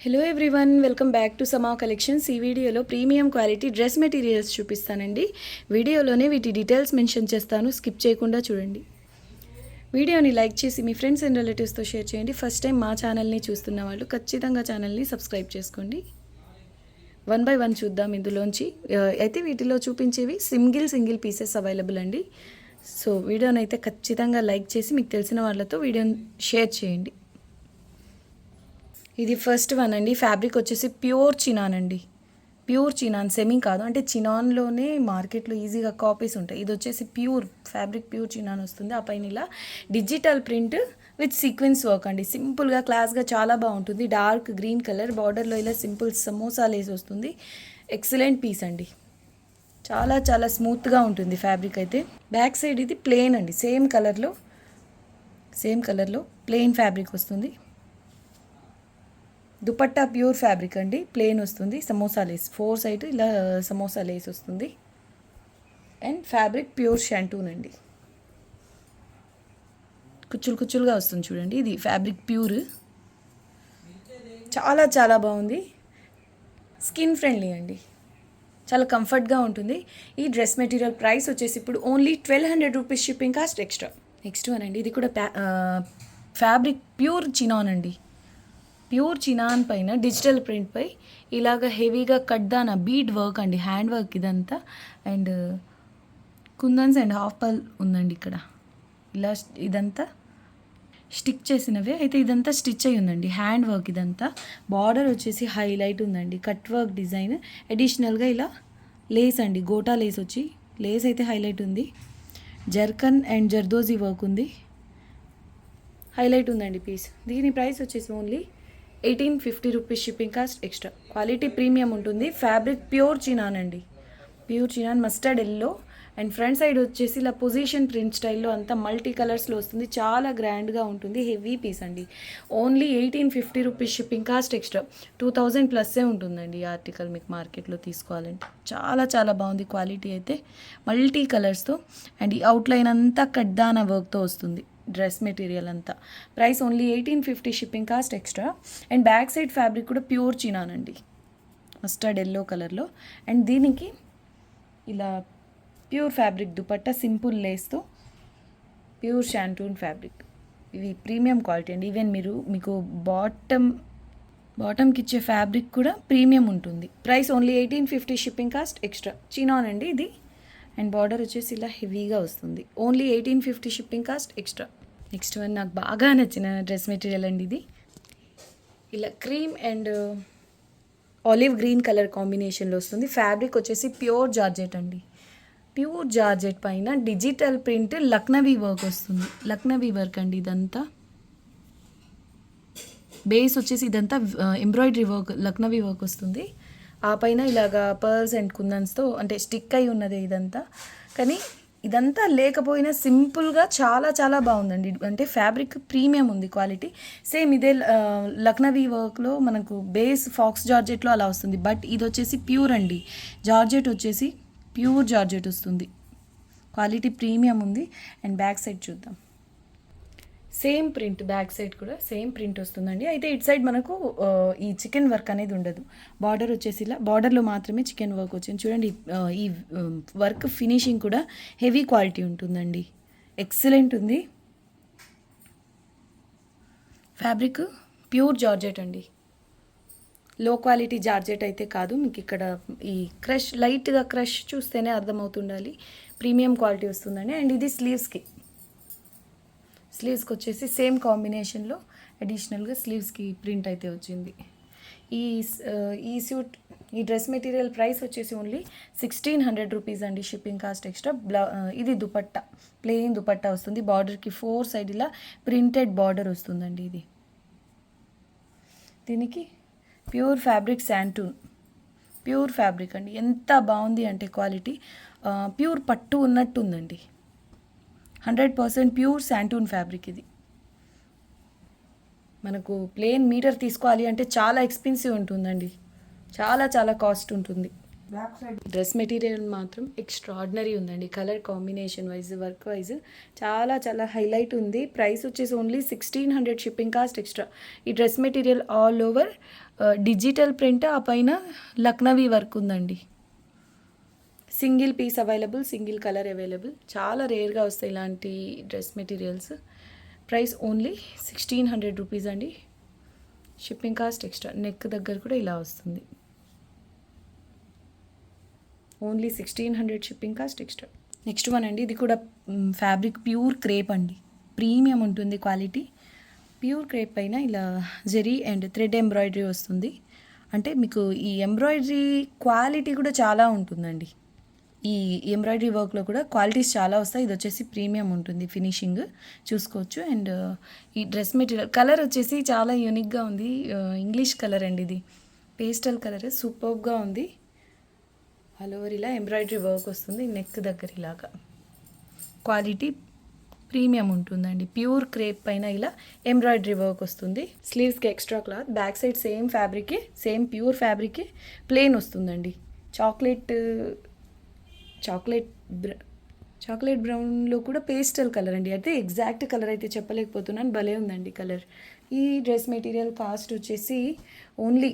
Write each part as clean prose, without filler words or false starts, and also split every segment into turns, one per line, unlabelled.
Hello everyone, welcome back to సమా collections. ఈ వీడియోలో ప్రీమియం క్వాలిటీ డ్రెస్ మెటీరియల్స్ చూపిస్తానండి. వీడియోలోనే వీటి డీటెయిల్స్ మెన్షన్ చేస్తాను, స్కిప్ చేయకుండా చూడండి. వీడియోని లైక్ చేసి మీ ఫ్రెండ్స్ అండ్ రిలేటివ్స్తో షేర్ చేయండి. ఫస్ట్ టైం మా ఛానల్ని చూస్తున్న వాళ్ళు ఖచ్చితంగా ఛానల్ని సబ్స్క్రైబ్ చేసుకోండి. వన్ బై వన్ చూద్దాం. ఇందులోంచి అయితే వీటిలో చూపించేవి సింగిల్ పీసెస్ అవైలబుల్ అండి. సో వీడియోని అయితే ఖచ్చితంగా లైక్ చేసి మీకు తెలిసిన వాళ్ళతో వీడియోని షేర్ చేయండి. ఇది ఫస్ట్ వన్ అండి. ఫ్యాబ్రిక్ వచ్చేసి ప్యూర్ చినాన్ అండి. ప్యూర్ చినాన్, సెమీ కాదు. అంటే చినాన్లోనే మార్కెట్లో ఈజీగా కాపీస్ ఉంటాయి. ఇది వచ్చేసి ప్యూర్ ఫ్యాబ్రిక్, ప్యూర్ చినాన్ వస్తుంది. ఆ పైన ఇలా digital print with sequence work అండి. సింపుల్గా క్లాస్గా చాలా బాగుంటుంది. డార్క్ గ్రీన్ కలర్ బార్డర్లో ఇలా సింపుల్ సమోసా లేస్ వస్తుంది. ఎక్సలెంట్ పీస్ అండి. చాలా చాలా స్మూత్గా ఉంటుంది ఫ్యాబ్రిక్ అయితే. బ్యాక్ సైడ్ ఇది ప్లెయిన్ అండి. సేమ్ కలర్లో ప్లెయిన్ ఫ్యాబ్రిక్ వస్తుంది. దుపట్టా ప్యూర్ ఫ్యాబ్రిక్ అండి, ప్లెయిన్ వస్తుంది. సమోసా లేస్, 4 సైడ్ ఇలా సమోసా లేస్ వస్తుంది. అండ్ ఫ్యాబ్రిక్ ప్యూర్ షాంటూన్ అండి. కుచ్చులుగా వస్తుంది చూడండి. ఇది ఫ్యాబ్రిక్ ప్యూర్, చాలా చాలా బాగుంది. స్కిన్ ఫ్రెండ్లీ అండి, చాలా కంఫర్ట్గా ఉంటుంది. ఈ డ్రెస్ మెటీరియల్ ప్రైస్ వచ్చేసి ఇప్పుడు only 1200 rupees, shipping cost extra. Next one అండి. ఇది కూడా ఫ్యాబ్రిక్ ప్యూర్ చినాన్ అండి. ప్యూర్ చినాన్ పైన డిజిటల్ ప్రింట్పై ఇలాగ హెవీగా కడ్దాన బీడ్ వర్క్ అండి, హ్యాండ్ వర్క్ ఇదంతా. అండ్ కుందన్స్ అండ్ హాఫ్ పల్ ఉందండి ఇక్కడ. ఇలా ఇదంతా స్టిక్ చేసినవే అయితే, ఇదంతా స్టిచ్ అయి ఉందండి. హ్యాండ్ వర్క్ ఇదంతా. బార్డర్ వచ్చేసి హైలైట్ ఉందండి, కట్ వర్క్ డిజైన్. అడిషనల్గా ఇలా లేస్ అండి, గోటా లేస్ వచ్చి, లేస్ అయితే హైలైట్ ఉంది. జర్కన్ అండ్ జర్దోజీ వర్క్ ఉంది, హైలైట్ ఉందండి పీస్. దీని ప్రైస్ వచ్చేసి only 1850 rupees, shipping cost extra. Quality premium ఉంటుంది. ఫ్యాబ్రిక్ ప్యూర్ చినాన్ అండి, pure chinon mustard yellow. And front side వచ్చేసి ఇలా పొజిషన్ ప్రింట్ స్టైల్లో అంతా మల్టీ కలర్స్లో వస్తుంది. చాలా గ్రాండ్గా ఉంటుంది. హెవీ పీస్ అండి. Only 1850 rupees, shipping cost extra. 2000 ప్లస్సే ఉంటుందండి ఈ ఆర్టికల్ మీకు మార్కెట్లో తీసుకోవాలంటే. చాలా చాలా బాగుంది క్వాలిటీ అయితే, మల్టీ కలర్స్తో. అండ్ ఈ అవుట్లైన్ అంతా కడ్దానా వర్క్తో వస్తుంది డ్రెస్ మెటీరియల్ అంతా. Price only 1850, shipping cost extra. And back side fabric కూడా ప్యూర్ చినాన్ అండి, మస్టర్డ్ ఎల్లో కలర్లో. అండ్ దీనికి ఇలా ప్యూర్ ఫ్యాబ్రిక్ దుపట్టా, సింపుల్ లేస్తో, ప్యూర్ షాంటూన్ ఫ్యాబ్రిక్. ఇవి ప్రీమియం క్వాలిటీ అండి. ఈవెన్ మీకు బాటమ్కి ఇచ్చే ఫ్యాబ్రిక్ కూడా ప్రీమియం ఉంటుంది. Price only 1850, shipping cost extra. Chinon అండి ఇది. అండ్ బార్డర్ వచ్చేసి ఇలా హెవీగా వస్తుంది. Only 1850, shipping cost extra. Next one నాకు బాగా నచ్చిన డ్రెస్ మెటీరియల్ అండి ఇది. ఇలా cream and olive green colour కాంబినేషన్లో వస్తుంది. ఫ్యాబ్రిక్ వచ్చేసి ప్యూర్ జార్జెట్ అండి. ప్యూర్ జార్జెట్ పైన డిజిటల్ ప్రింట్ లక్నవీ వర్క్ వస్తుంది. లక్నవీ వర్క్ అండి ఇదంతా. బేస్ వచ్చేసి ఇదంతా ఎంబ్రాయిడరీ వర్క్, లక్నవీ వర్క్ వస్తుంది. ఆ పైన ఇలాగా పర్ల్స్ అండ్ కుందన్స్తో అంటే స్టిక్ అయి ఉన్నది ఇదంతా. కానీ ఇదంతా లేకపోయినా సింపుల్గా చాలా చాలా బాగుందండి. అంటే ఫ్యాబ్రిక్ ప్రీమియం ఉంది క్వాలిటీ. సేమ్ ఇదే లక్నవీ వర్క్లో మనకు బేస్ ఫాక్స్ జార్జెట్లో అలా వస్తుంది. బట్ ఇది వచ్చేసి ప్యూర్ అండి. జార్జెట్ వచ్చేసి ప్యూర్ జార్జెట్ వస్తుంది. క్వాలిటీ ప్రీమియం ఉంది. అండ్ బ్యాక్ సైడ్ చూద్దాం. సేమ్ ప్రింట్, బ్యాక్ సైడ్ కూడా సేమ్ ప్రింట్ వస్తుందండి. అయితే ఇటు సైడ్ మనకు ఈ చికెన్ వర్క్ అనేది ఉండదు. బార్డర్ వచ్చేసి ఇలా బార్డర్లో మాత్రమే చికెన్ వర్క్ వచ్చింది చూడండి. ఈ వర్క్ ఫినిషింగ్ కూడా హెవీ క్వాలిటీ ఉంటుందండి, ఎక్సలెంట్ ఉంది. ఫ్యాబ్రిక్ ప్యూర్ జార్జెట్ అండి, లో క్వాలిటీ జార్జెట్ అయితే కాదు. మీకు ఇక్కడ ఈ క్రష్, లైట్గా క్రష్ చూస్తేనే అర్థమవుతుండాలి. ప్రీమియం క్వాలిటీ వస్తుందండి. అండ్ ఇది స్లీవ్స్కి వచ్చేసి సేమ్ కాంబినేషన్లో అడిషనల్గా స్లీవ్స్కి ప్రింట్ అయితే వచ్చింది. ఈ డ్రెస్ మెటీరియల్ ప్రైస్ వచ్చేసి ఓన్లీ 1600 రూపీస్ అండి, షిప్పింగ్ కాస్ట్ ఎక్స్ట్రా. ఇది దుపట్టా, ప్లెయిన్ దుపట్టా వస్తుంది. బార్డర్కి 4 సైడ్ ఇలా ప్రింటెడ్ బార్డర్ వస్తుందండి. ఇది దీనికి pure fabric shantoon, pure fabric అండి. ఎంత బాగుంది అంటే క్వాలిటీ ప్యూర్ పట్టు ఉన్నట్టు ఉందండి. 100% ప్యూర్ శాంటూన్ ఫ్యాబ్రిక్ ఇది. మనకు ప్లెయిన్ మీటర్ తీసుకోవాలి అంటే చాలా ఎక్స్పెన్సివ్ ఉంటుందండి, చాలా చాలా కాస్ట్ ఉంటుంది. డ్రెస్ మెటీరియల్ మాత్రం ఎక్స్ట్రాడినరీ ఉందండి. Colour combination wise, work wise చాలా చాలా హైలైట్ ఉంది. ప్రైస్ వచ్చేసి ఓన్లీ 1600 షిప్పింగ్ కాస్ట్ ఎక్స్ట్రా. ఈ dress material all over digital print, ఆ పైన లక్నవీ వర్క్ ఉందండి. Single piece available, single colour available. చాలా రేర్గా వస్తాయి ఇలాంటి dress materials. Price only 1600 rupees అండి. Shipping cost extra. నెక్ దగ్గర కూడా ఇలా వస్తుంది. Only 1600 shipping cost extra. Next one అండి, ఇది కూడా ఫ్యాబ్రిక్ ప్యూర్ క్రేప్ అండి. ప్రీమియం ఉంటుంది క్వాలిటీ. ప్యూర్ క్రేప్ పైన ఇలా జెరీ అండ్ థ్రెడ్ ఎంబ్రాయిడరీ వస్తుంది. అంటే మీకు ఈ ఎంబ్రాయిడరీ క్వాలిటీ కూడా చాలా ఉంటుందండి. ఈ ఎంబ్రాయిడరీ వర్క్లో కూడా క్వాలిటీస్ చాలా వస్తాయి. ఇది వచ్చేసి ప్రీమియం ఉంటుంది, ఫినిషింగ్ చూసుకోవచ్చు. అండ్ ఈ డ్రెస్ మెటీరియల్ కలర్ వచ్చేసి చాలా యూనిక్గా ఉంది. ఇంగ్లీష్ కలర్ అండి, ఇది పేస్టల్ కలర్, సూపర్గా ఉంది. ఆల్ ఓవర్ ఇలా ఎంబ్రాయిడరీ వర్క్ వస్తుంది. నెక్ దగ్గర ఇలాగా క్వాలిటీ ప్రీమియం ఉంటుందండి. ప్యూర్ క్రేప్ పైన ఇలా ఎంబ్రాయిడరీ వర్క్ వస్తుంది. స్లీవ్స్కి extra cloth, back side same ఫ్యాబ్రికే, సేమ్ ప్యూర్ ఫ్యాబ్రికే, ప్లెయిన్ వస్తుందండి. చాక్లెట్ బ్రౌన్లో కూడా పేస్టల్ కలర్ అండి. అయితే ఎగ్జాక్ట్ కలర్ అయితే చెప్పలేకపోతున్నాను, భలే ఉందండి కలర్. ఈ డ్రెస్ మెటీరియల్ కాస్ట్ వచ్చేసి ఓన్లీ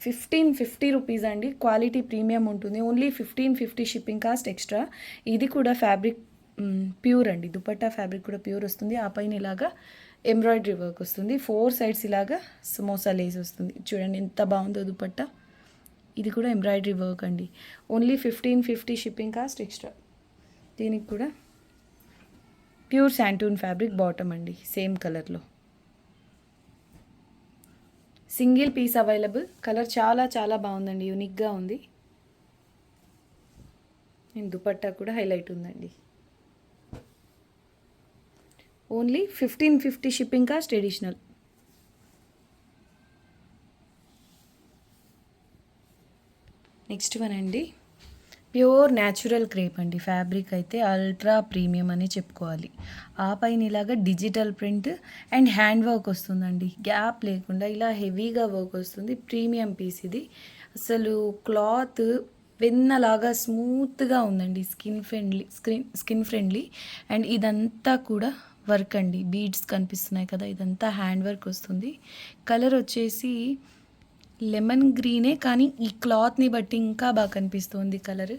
1550 రూపీస్ అండి. క్వాలిటీ ప్రీమియం ఉంటుంది. Only 1550 shipping cost extra. ఇది కూడా ఫ్యాబ్రిక్ ప్యూర్ అండి. దుపట్టా ఫ్యాబ్రిక్ కూడా ప్యూర్ వస్తుంది. ఆ పైన ఇలాగా ఎంబ్రాయిడరీ వర్క్ వస్తుంది. 4 సైడ్స్ ఇలాగా సమోసా లేస్ వస్తుంది. చూడండి ఎంత బాగుందో దుపట్టా. ఇది కూడా ఎంబ్రాయిడరీ వర్క్ అండి. Only 1550 shipping cost extra. దీనికి కూడా ప్యూర్ శాంటూన్ ఫ్యాబ్రిక్ బాటమ్ అండి, సేమ్ కలర్లో. Single piece available. కలర్ చాలా చాలా బాగుందండి, యూనిక్గా ఉంది. దుపట్టా కూడా హైలైట్ ఉందండి. Only 1550 shipping cost additional. Next one అండి, ప్యూర్ న్యాచురల్ క్రేప్ అండి. ఫ్యాబ్రిక్ అయితే అల్ట్రా ప్రీమియం అని చెప్పుకోవాలి. ఆ పైన ఇలాగా digital print and hand work వస్తుందండి. గ్యాప్ లేకుండా ఇలా హెవీగా వర్క్ వస్తుంది. ప్రీమియం పీస్ ఇది. అసలు క్లాత్ వెన్నలాగా స్మూత్గా ఉందండి. Skin friendly. అండ్ ఇదంతా కూడా వర్క్ అండి. బీడ్స్ కనిపిస్తున్నాయి కదా, ఇదంతా హ్యాండ్ వర్క్ వస్తుంది. కలర్ వచ్చేసి లెమన్ గ్రీనే, కానీ ఈ క్లాత్ని బట్టి ఇంకా బాగా కనిపిస్తుంది కలర్.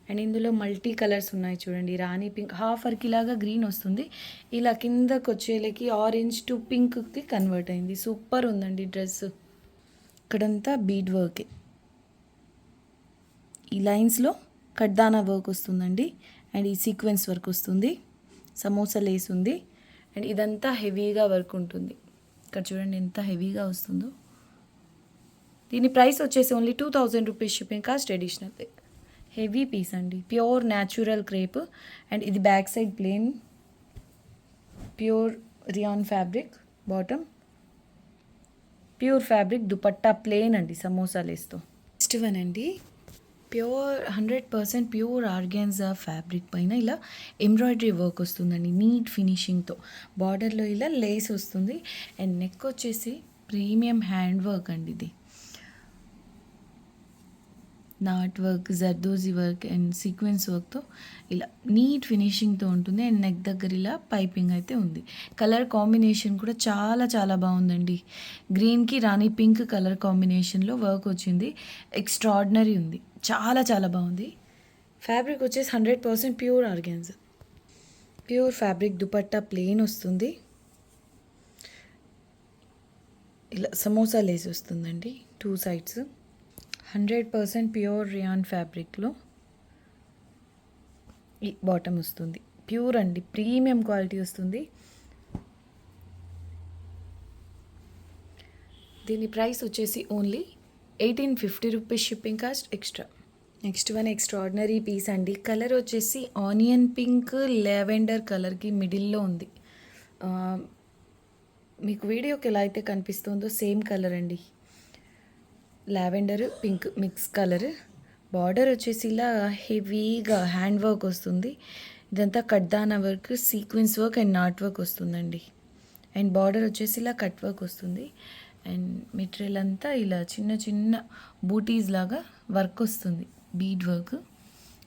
అండ్ ఇందులో మల్టీ కలర్స్ ఉన్నాయి చూడండి. రాణి పింక్, హాఫ్ వర్క్ ఇలాగా గ్రీన్ వస్తుంది. ఇలా కిందకు వచ్చేలకి ఆరెంజ్ టు పింక్కి కన్వర్ట్ అయింది. సూపర్ ఉందండి డ్రెస్. ఇక్కడంతా బీడ్ వర్కే. ఈ లైన్స్లో కడ్దానా వర్క్ వస్తుందండి. అండ్ ఈ సీక్వెన్స్ వర్క్ వస్తుంది. సమోసా లేస్ ఉంది. అండ్ ఇదంతా హెవీగా వర్క్ ఉంటుంది. ఇక్కడ చూడండి ఎంత హెవీగా వస్తుందో. దీని ప్రైస్ వచ్చేసి only 2000 rupees shipping cost additional. Heavy piece అండి, ప్యూర్ న్యాచురల్ క్రేప్. అండ్ ఇది back side plain pure rayon fabric bottom. Pure fabric dupatta plain అండి, సమోసా లేస్తో. నెక్స్ట్ వన్ అండి, ప్యూర్ 100% ప్యూర్ ఆర్గాన్జా ఫ్యాబ్రిక్ పైన ఇలా ఎంబ్రాయిడరీ వర్క్ వస్తుందండి, నీట్ ఫినిషింగ్తో. బార్డర్లో ఇలా లేస్ వస్తుంది. అండ్ నెక్ వచ్చేసి ప్రీమియం హ్యాండ్ వర్క్ అండి. ఇది knot work, zardozi work and sequence వర్క్తో ఇలా నీట్ ఫినిషింగ్తో ఉంటుంది. అండ్ నెక్ దగ్గర ఇలా పైపింగ్ అయితే ఉంది. కలర్ కాంబినేషన్ కూడా చాలా చాలా బాగుందండి. గ్రీన్కి రాణి పింక్ కలర్ కాంబినేషన్లో వర్క్ వచ్చింది. ఎక్స్ట్రాడినరీ ఉంది, చాలా చాలా బాగుంది. ఫ్యాబ్రిక్ వచ్చేసి 100% pure organza. Pure fabric dupatta plain వస్తుంది. ఇలా సమోసా లేస్ వస్తుందండి 2 సైడ్స్. 100% ప్యూర్ రియాన్ ఫ్యాబ్రిక్లో ఈ బాటమ్ వస్తుంది. ప్యూర్ అండి, ప్రీమియం క్వాలిటీ వస్తుంది. దీని ప్రైస్ వచ్చేసి only 1850 rupees shipping cost extra. Next one extraordinary piece అండి. కలర్ వచ్చేసి ఆనియన్ పింక్ లెవెండర్ కలర్కి మిడిల్లో ఉంది. మీకు వీడియోకి ఎలా అయితే కనిపిస్తుందో సేమ్ కలర్ అండి. Lavender pink mix colour. Border వచ్చేసి ఇలా హెవీగా హ్యాండ్ వర్క్ వస్తుంది. ఇదంతా కడ్దానా work, sequence work and knot work వస్తుందండి. అండ్ బార్డర్ వచ్చేసి ఇలా కట్ వర్క్ వస్తుంది. అండ్ మెటీరియల్ అంతా ఇలా చిన్న చిన్న బూటీస్ లాగా వర్క్ వస్తుంది. Bead work.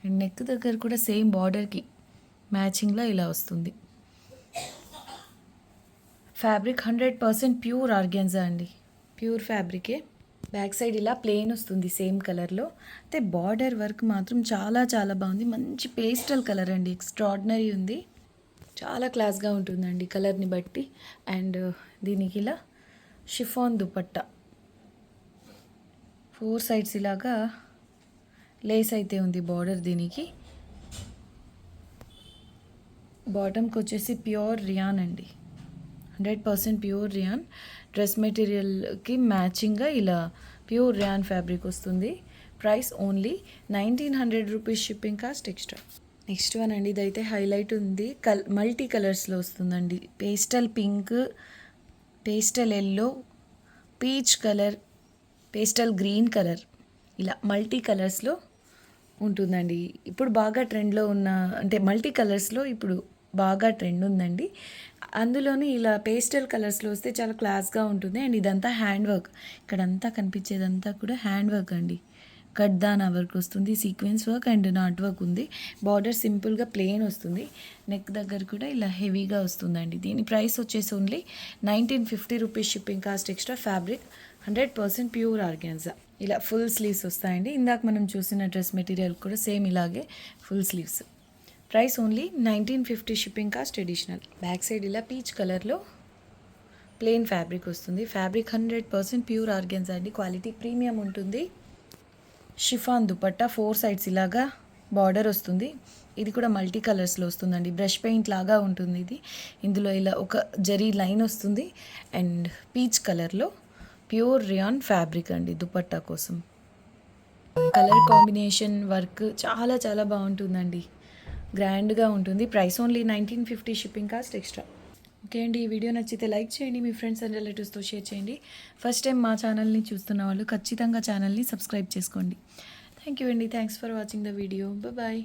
అండ్ నెక్ దగ్గర కూడా సేమ్ బార్డర్కి మ్యాచింగ్లో ఇలా వస్తుంది. ఫ్యాబ్రిక్ 100% ప్యూర్ ఆర్గాన్జా అండి, ప్యూర్ ఫ్యాబ్రికే. బ్యాక్ సైడ్ ఇలా ప్లెయిన్ వస్తుంది సేమ్ కలర్లో. అయితే బార్డర్ వర్క్ మాత్రం చాలా చాలా బాగుంది. మంచి పేస్టల్ కలర్ అండి, ఎక్స్ట్రాడినరీ ఉంది. చాలా క్లాస్గా ఉంటుందండి కలర్ని బట్టి. అండ్ దీనికి ఇలా షిఫాన్ దుపట్టా, 4 సైడ్స్ ఇలాగా లేస్ అయితే ఉంది బార్డర్. దీనికి బాటమ్కి వచ్చేసి ప్యూర్ రియాన్ అండి, 100% ప్యూర్ రియాన్. డ్రెస్ మెటీరియల్కి మ్యాచింగ్గా ఇలా ప్యూర్ రియాన్ ఫ్యాబ్రిక్ వస్తుంది. Price only 1900 rupees, shipping cost extra. Next one అండి, ఇదైతే హైలైట్ ఉంది. మల్టీ కలర్స్లో వస్తుందండి. Pastel pink, pastel yellow, peach colour, pastel green colour, ఇలా మల్టీ కలర్స్లో ఉంటుందండి. ఇప్పుడు బాగా ట్రెండ్లో ఉన్న, అంటే మల్టీ కలర్స్లో ఇప్పుడు బాగా ట్రెండ్ ఉందండి. అందులోని ఇలా పేస్టల్ కలర్స్లో వస్తే చాలా క్లాస్గా ఉంటుంది. అండ్ ఇదంతా హ్యాండ్ వర్క్, ఇక్కడంతా కనిపించేదంతా కూడా హ్యాండ్ వర్క్ అండి. కడ్దానా వర్క్ వస్తుంది, sequence work and knot work ఉంది. బార్డర్ సింపుల్గా ప్లెయిన్ వస్తుంది. నెక్ దగ్గర కూడా ఇలా హెవీగా వస్తుందండి. దీని ప్రైస్ వచ్చేసి only 1950 rupees, shipping cost extra. Fabric 100% pure organza. ఇలా ఫుల్ స్లీవ్స్ వస్తాయండి. ఇందాక మనం చూసిన డ్రెస్ మెటీరియల్ కూడా సేమ్ ఇలాగే full sleeves. Price only 1950, shipping cost additional. Back side ఇలా పీచ్ కలర్లో ప్లెయిన్ ఫ్యాబ్రిక్ వస్తుంది. ఫ్యాబ్రిక్ 100% ప్యూర్ ఆర్గాన్జా అండి, క్వాలిటీ ప్రీమియం ఉంటుంది. షిఫాన్ దుపట్టా, 4 సైడ్స్ ఇలాగా బార్డర్ వస్తుంది. ఇది కూడా మల్టీ కలర్స్లో వస్తుందండి, బ్రష్ పెయింట్ లాగా ఉంటుంది ఇది. ఇందులో ఇలా ఒక జరీ లైన్ వస్తుంది. అండ్ పీచ్ కలర్లో ప్యూర్ రియాన్ ఫ్యాబ్రిక్ అండి దుపట్టా కోసం. కలర్ కాంబినేషన్ వర్క్ చాలా చాలా బాగుంటుందండి, గ్రాండ్గా ఉంటుంది. Price only 1950, shipping cost extra. Okay అండి, ఈ వీడియో నచ్చితే లైక్ చేయండి, మీ ఫ్రెండ్స్ అండ్ రిలేటివ్స్తో షేర్ చేయండి. ఫస్ట్ టైం మా ఛానల్ని చూస్తున్న వాళ్ళు ఖచ్చితంగా ఛానల్ని సబ్స్క్రైబ్ చేసుకోండి. థ్యాంక్ యూ అండి, thanks for watching the video. Bye.